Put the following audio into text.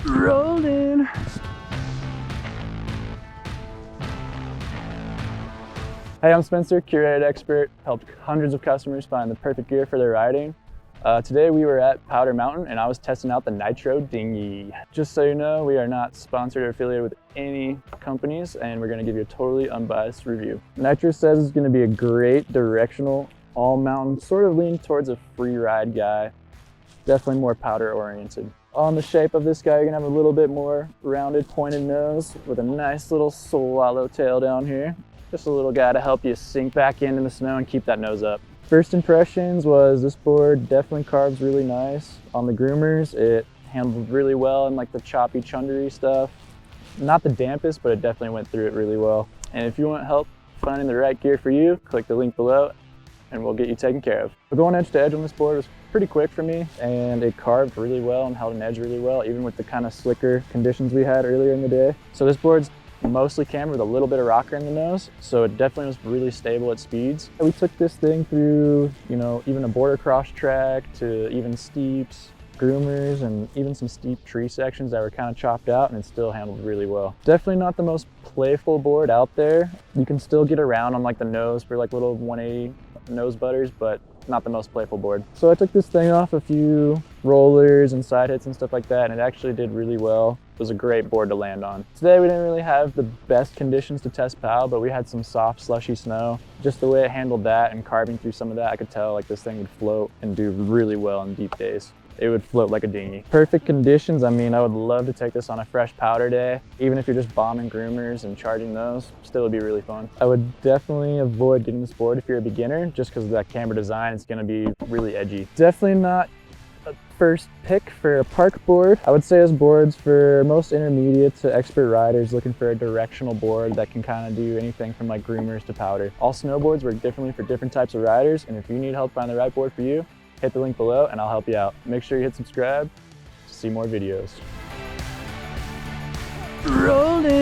Rolling. Hey, I'm Spencer, Curated expert, helped hundreds of customers find the perfect gear for their riding. Today we were at Powder Mountain and I was testing out the Nitro Dinghy. Just so you know, we are not sponsored or affiliated with any companies and we're going to give you a totally unbiased review. Nitro says it's going to be a great directional, all mountain, sort of lean towards a free ride guy. Definitely more powder oriented. On the shape of this guy, you're going to have a little bit more rounded, pointed nose with a nice little swallowtail down here. Just a little guy to help you sink back into the snow and keep that nose up. First impressions was this board definitely carves really nice. On the groomers, it handled really well in like the choppy, chundery stuff. Not the dampest, but it definitely went through it really well. And if you want help finding the right gear for you, click the link below and we'll get you taken care of. But going edge to edge on this board was pretty quick for me and it carved really well and held an edge really well, even with the kind of slicker conditions we had earlier in the day. So this board's mostly cambered with a little bit of rocker in the nose, so it definitely was really stable at speeds. We took this thing through, even a border cross track to even steeps, groomers, and even some steep tree sections that were kind of chopped out, and it still handled really well. Definitely not the most playful board out there. You can still get around on like the nose for like little 180 nose butters, but not the most playful board. So I took this thing off a few rollers and side hits and stuff like that, and it actually did really well. It was a great board to land on. Today we didn't really have the best conditions to test POW, but we had some soft, slushy snow. Just the way it handled that and carving through some of that, I could tell like this thing would float and do really well in deep days. It would float like a dinghy. Perfect conditions, I mean, I would love to take this on a fresh powder day. Even if you're just bombing groomers and charging those, still would be really fun. I would definitely avoid getting this board if you're a beginner, just because of that camber design, it's gonna be really edgy. Definitely not a first pick for a park board. I would say this board's for most intermediate to expert riders looking for a directional board that can kind of do anything from like groomers to powder. All snowboards work differently for different types of riders, and if you need help find the right board for you, hit the link below and I'll help you out. Make sure you hit subscribe to see more videos. Rolling.